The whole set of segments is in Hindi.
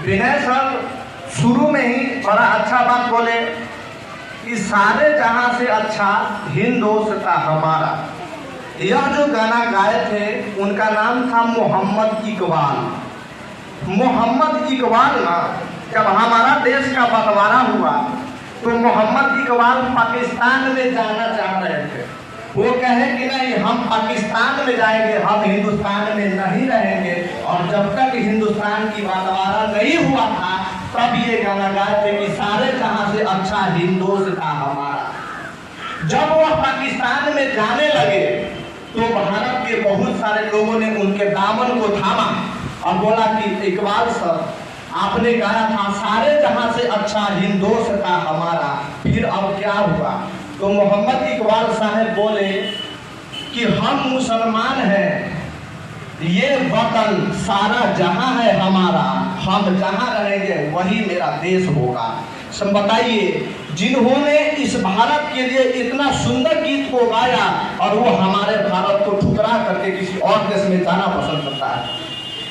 विनय सर शुरू में ही बड़ा अच्छा बात बोले कि सारे जहां से अच्छा हिंदोस्तां हमारा। यह जो गाना गाए थे उनका नाम था मोहम्मद इकबाल। मोहम्मद इकबाल ना जब हमारा देश का बंटवारा हुआ तो मोहम्मद इकबाल पाकिस्तान में जाना चाह रहे थे। वो कहे कि नहीं, हम पाकिस्तान में जाएंगे, हम हिंदुस्तान में नहीं रहेंगे। और जब तक हिंदुस्तान की बंटवारा नहीं हुआ था तब ये गाना गाए थे कि सारे जहां से अच्छा हिंदुस्तान हमारा। जब वह पाकिस्तान में जाने लगे तो भारत के बहुत सारे लोगों ने उनके दामन को थामा और बोला कि इकबाल सर, आपने गाया था सारे जहां से अच्छा हिंदुस्तान हमारा, फिर अब क्या हुआ? तो मोहम्मद इकबाल साहब बोले कि हम मुसलमान हैं, ये वतन सारा जहां है हमारा, हम जहां रहेंगे वही मेरा देश होगा। सब बताइए, जिन्होंने इस भारत के लिए इतना सुंदर गीत को गाया और वो हमारे भारत को ठुकरा करके किसी और देश में जाना पसंद करता है।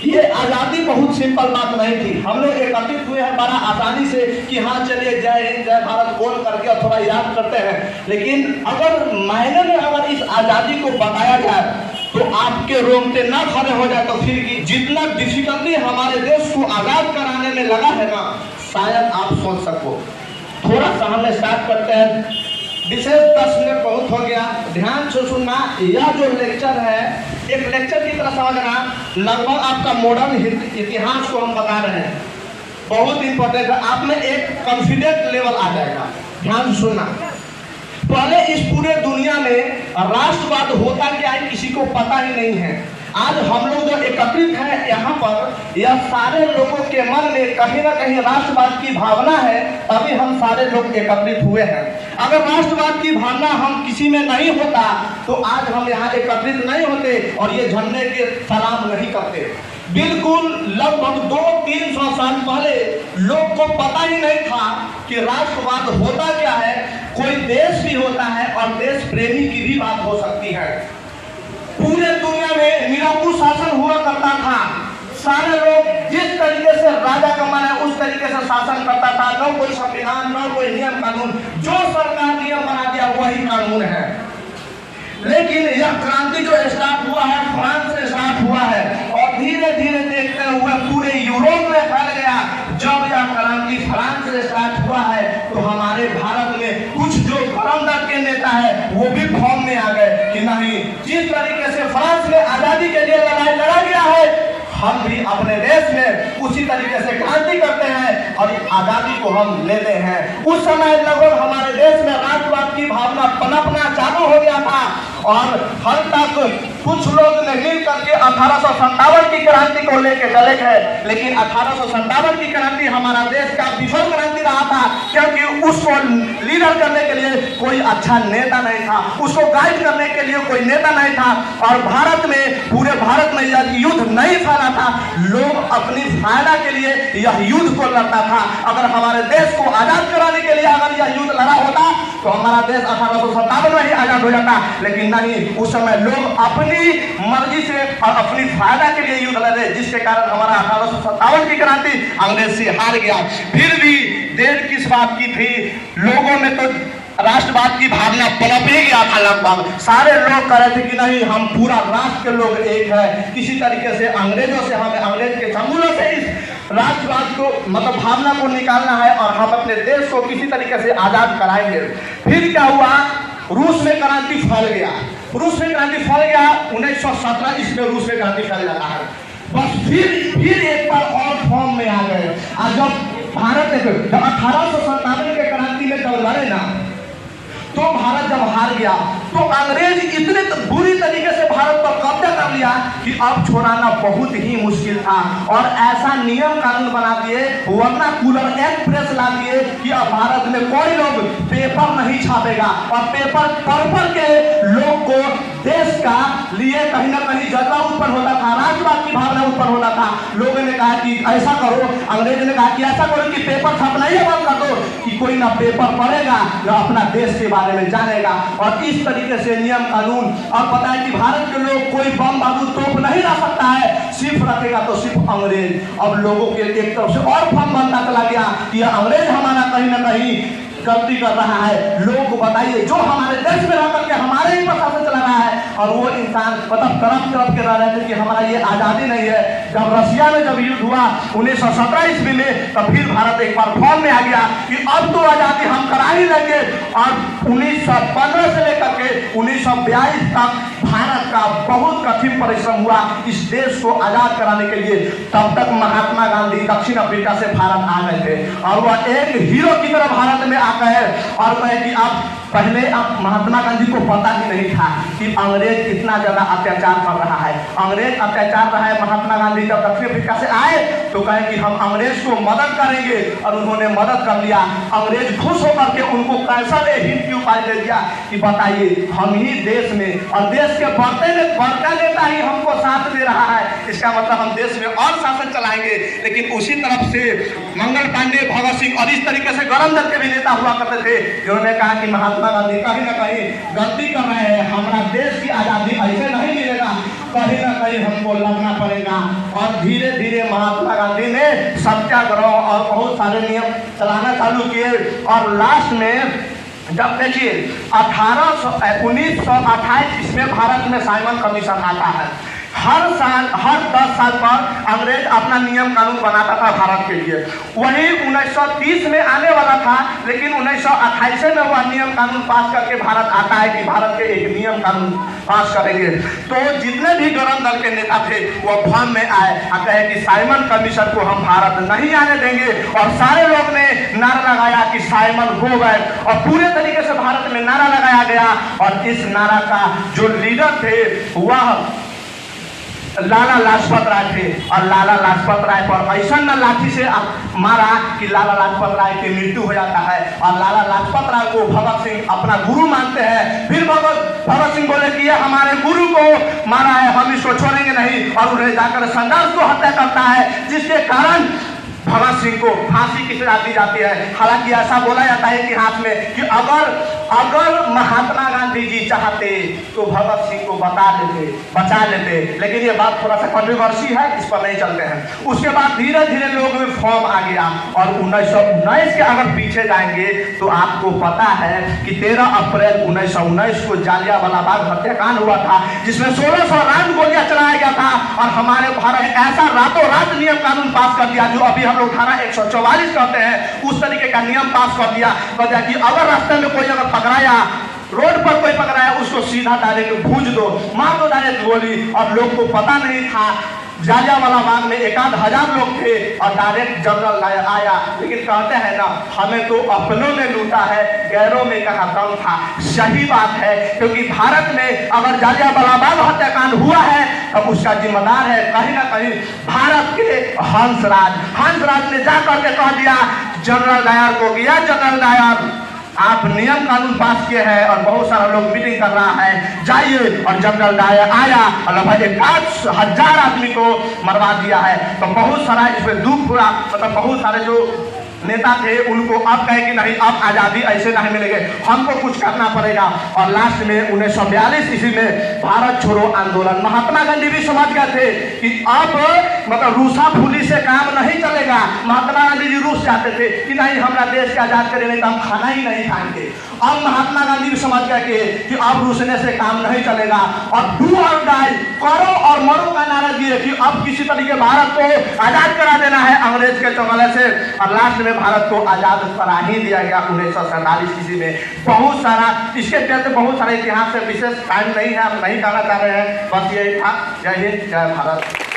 ये आज़ादी बहुत सिंपल बात नहीं थी। हम लोग एकत्रित हुए हैं बड़ा आसानी से कि हाँ चलिए जय हिंद जय भारत बोल करके थोड़ा याद करते हैं, लेकिन अगर मायने में अगर इस आज़ादी को बताया जाए तो आपके रोंगटे ना खड़े हो जाए तो फिर की जितना डिफिकल्टी हमारे देश को आज़ाद कराने में लगा है ना, शायद आप सोच सको। थोड़ा सा हमने स्टार्ट करते हैं। विशेष 10 मिनट बहुत हो गया, ध्यान से सुनना। यह जो लेक्चर है एक लेक्चर की तरह समझना, लगभग आपका मॉडर्न इतिहास को हम बता रहे हैं, बहुत इंपॉर्टेंट है। आप में एक कॉन्फिडेंट लेवल आ जाएगा। ध्यान से सुनना। पहले इस पूरे दुनिया में राष्ट्रवाद होता क्या है किसी को पता ही नहीं है। आज हम लोग जो एकत्रित हैं यहाँ पर, यह सारे लोगों के मन में कहीं ना कहीं राष्ट्रवाद की भावना है, तभी हम सारे लोग एकत्रित हुए हैं। अगर राष्ट्रवाद की भावना हम किसी में नहीं होता तो आज हम यहाँ एकत्रित नहीं होते और ये झंडे के सलाम नहीं करते। बिल्कुल लगभग 200-300 साल पहले लोग को पता ही नहीं था कि राष्ट्रवाद होता क्या है, कोई देश भी होता है और देश प्रेमी की भी बात हो सकती है। पूरे दुनिया में निरंकुश शासन हुआ करता था। सारे लोग जिस तरीके से राजा का मन है उस तरीके से शासन करता था। न कोई संविधान, न कोई नियम कानून, जो सरकार नियम बना दिया वही कानून है। लेकिन यह क्रांति जो स्टार्ट हुआ है फ्रांस से स्टार्ट हुआ है और धीरे धीरे देखते हुए पूरे यूरोप में फैल गया। जब यह क्रांति फ्रांस से स्टार्ट हुआ है तो हमारे भारत में कुछ जो गरम दल के नेता है वो भी फॉर्म में आ गए कि नहीं, जिस तरीके से फ्रांस में आजादी के लिए लड़ाई लड़ा गया है हम भी अपने देश में उसी तरीके से क्रांति करते हैं और आजादी को हम लेते हैं। उस समय लगभग हमारे देश में राष्ट्रवाद की भावना पनपना चालू हो गया था और हल तक कुछ लोग ने मिल करके 1857 की क्रांति को लेकर चले गए। लेकिन 1857 की क्रांति हमारा देश का विफल क्रांति रहा था, क्योंकि उसको लीडर करने के लिए कोई अच्छा नेता नहीं था, उसको गाइड करने के लिए कोई नेता नहीं था और भारत में पूरे भारत में यह युद्ध नहीं फैला था। लोग अपनी फायदा के लिए यह युद्ध को लड़ता था। अगर हमारे देश को आजाद कराने के लिए अगर यह युद्ध लड़ा होता तो हमारा देश 1857 में ही आजाद हो जाता, लेकिन नहीं, उस समय लोग अपनी मर्जी से और अपनी फायदा के लिए युद्ध लड़े, जिसके कारण हमारा 1857 की क्रांति अंग्रेज से हार गया। फिर भी देर किस बात की थी, लोगों में तो राष्ट्रवाद की भावना पनप ही गया था। लगभग सारे लोग कह रहे थे कि नहीं, हम पूरा राष्ट्र के लोग एक है, किसी तरीके से अंग्रेजों से, हमें अंग्रेज के चंगुलों से इस राष्ट्रवाद को मतलब भावना को निकालना है और हम अपने देश को किसी तरीके से आजाद कराएंगे। फिर क्या हुआ, रूस में क्रांति फैल गया। रूस में क्रांति फैल गया 1917 इसमें रूस में क्रांति फैल जाता है। बस फिर एक बार और फॉर्म में आ गए। आज जब भारत जब 1857 के क्रांति में जब लड़े ना, तो भारत जब हार गया तो अंग्रेज इतने बुरी तरीके से भारत पर कब्जा कर लिया कि अब छोड़ाना बहुत ही मुश्किल था और ऐसा नियम कानून बना दिए, वरना कूलर एक्ट प्रेस ला दिए कि अब भारत में कोई लोग पेपर नहीं छापेगा और पेपर पर्पल के लोग को देश का लिए कहीं ना कहीं जज्बा उत्पन्न होता था, राष्ट्रवाद की भावना उत्पन्न होता था। लोगों ने कहा कि ऐसा करो, अंग्रेज ने कहा कि ऐसा करो कि पेपर छपना ही बंद कर दो, कि कोई ना पेपर पढ़ेगा ना अपना देश के बारे में जानेगा। और इस तरीके से नियम कानून, और पता है कि भारत के लोग कोई बम बारूद तोप नहीं रख सकता है, सिर्फ रखेगा तो सिर्फ अंग्रेज। अब लोगों के एक तरफ से और भ्रम बनता चला गया कि अंग्रेज हमारा कहीं ना कहीं गलती कर रहा है। लोगों को बताइए जो हमारे देश में रह करके हमारे ही पर शासन चला रहा है, और वो इंसान मतलब तरफ के रह रहे थे कि हमारा ये आज़ादी नहीं है। जब रशिया में जब युद्ध हुआ 1917 ईस्वी में, तब फिर भारत एक बार फॉर्म में आ गया कि अब तो आज़ादी हम करा ही लेंगे। और 1915 से लेकर के 1942 तक भारत का बहुत कठिन परिश्रम हुआ इस देश को आजाद कराने के लिए। तब तक महात्मा गांधी दक्षिण अफ्रीका से भारत आ गए थे, और वह एक हीरो की तरह भारत में आ गए और कहे कि आप पहले अब महात्मा गांधी को पता ही नहीं था कि अंग्रेज कितना ज्यादा अत्याचार कर रहा है। अंग्रेज अत्याचार रहा है। महात्मा गांधी जब दक्षिण अफ्रीका से आए तो कहे कि हम अंग्रेज को मदद करेंगे, और उन्होंने मदद कर लिया। अंग्रेज खुश होकर के उनको कैसर ए हिंद की उपाधि दे दिया कि बताइए हम ही देश में, और देश के बड़का नेता ही हमको साथ दे रहा है, इसका मतलब हम देश में और शासन चलाएंगे। लेकिन उसी तरफ से मंगल पांडे, भगत सिंह और इस तरीके से गरम दल के भी नेता हुआ करते थे, जिन्होंने कहा कि महात्मा गांधी कहीं ना कहीं गलती कर रहे हैं, हमारा देश की आजादी ऐसे नहीं मिलेगा, कहीं ना कहीं हमको लड़ना पड़ेगा। और धीरे धीरे महात्मा गांधी ने सत्याग्रह और बहुत सारे नियम चलाना चालू किए। और लास्ट में जब देखिए 1928 इसमें भारत में साइमन कमीशन आता है। हर साल, हर 10 साल पर अंग्रेज अपना नियम कानून बनाता था भारत के लिए। वही 1930 में आने वाला था, लेकिन 1928 में वह नियम कानून पास करके भारत आता है कि भारत के एक नियम कानून पास करेंगे। तो जितने भी गरम दल के नेता थे वो भ्रम में आए और कहे कि साइमन कमीशन को हम भारत नहीं आने देंगे। और सारे लोग ने नारा लगाया कि साइमन गो बैक, और पूरे तरीके से भारत में नारा लगाया गया। और इस नारा का जो लीडर थे वह लाला लाजपत राय थे। और लाला लाजपत राय पर ऐसा न लाठी से मारा कि लाला लाजपत राय की मृत्यु हो जाता है। और लाला लाजपत राय को भगत सिंह अपना गुरु मानते हैं। फिर भगत सिंह बोले कि ये हमारे गुरु को मारा है, हम इसको छोड़ेंगे नहीं, और उन्हें जाकर संघर्ष को हत्या करता है, जिसके कारण भगत सिंह को फांसी की सजा दी जाती है। हालांकि ऐसा बोला जाता है इतिहास में कि अगर महात्मा गांधी जी चाहते तो भगत सिंह को बचा लेते, लेकिन ये बात थोड़ा सा कंट्रोवर्सी है, इस पर नहीं चलते हैं। उसके बाद धीरे धीरे लोगों में फॉर्म आ गया। और 1919 के अगर पीछे जाएंगे तो आपको पता है कि 13 अप्रैल 1919 को जालियांवाला बाग हत्याकांड हुआ था, जिसमें 1600 राउंड गोलियां चलाया गया था। और हमारे भारत ऐसा रातों रात नियम कानून पास कर दिया, जो अभी हम लोग धारा 144 कहते हैं, उस तरीके का नियम पास कर दिया कि अगर रास्ते में कोई अगर पकड़ाया, रोड पर कोई पकड़ाया, उसको सीधा डायरेक्ट भूज दो, मार दो डायरेक्ट गोली। और लोग को पता नहीं था, जालियांवाला बाग में 1,000 लोग थे और डायरेक्ट जनरल आया। लेकिन कहते हैं ना, हमें तो अपनों ने लूटा है, गैरों में कहाँ दम था। सही बात है, क्योंकि भारत में अगर जालियांवाला बाग हत्याकांड हुआ है तब उसका जिम्मेदार है कहीं ना कहीं भारत के हंसराज ने जाकर के कह दिया जनरल डायर को, गया जनरल डायर आप नियम कानून पास किए हैं और बहुत सारा लोग मीटिंग कर रहा है, जाइए। और जनरल डायर आया और लगभग 1,000 आदमी को मरवा दिया है। तो बहुत सारा इसमें दुख हुआ, मतलब बहुत सारे जो नेता थे उनको अब कहे कि नहीं, अब आज़ादी ऐसे नहीं मिलेगी, हमको कुछ करना पड़ेगा। और लास्ट में 1942 ईस्वी में भारत छोड़ो आंदोलन, महात्मा गांधी भी समझ गए थे कि अब मतलब रूसा फूली से काम नहीं चलेगा। महात्मा गांधी जी रूस जाते थे कि नहीं, हमारा देश का आजाद करेंगे तो हम खाना ही नहीं खाएंगे। अब महात्मा गांधी भी समझ गए कि अब रूसने से काम नहीं चलेगा, और डू और डाई, करो और मरो का नारा दिए कि अब किसी तरीके भारत को आजाद करा देना है अंग्रेज के चंगुल से। और लास्ट में भारत को आजाद करा ही दिया गया 1947 ईस्वी में। बहुत सारा इसके चलते बहुत सारे इतिहास से विशेष टाइम नहीं है, हम नहीं कहना चाह रहे हैं, बस यही था। जय हिंद, जय भारत।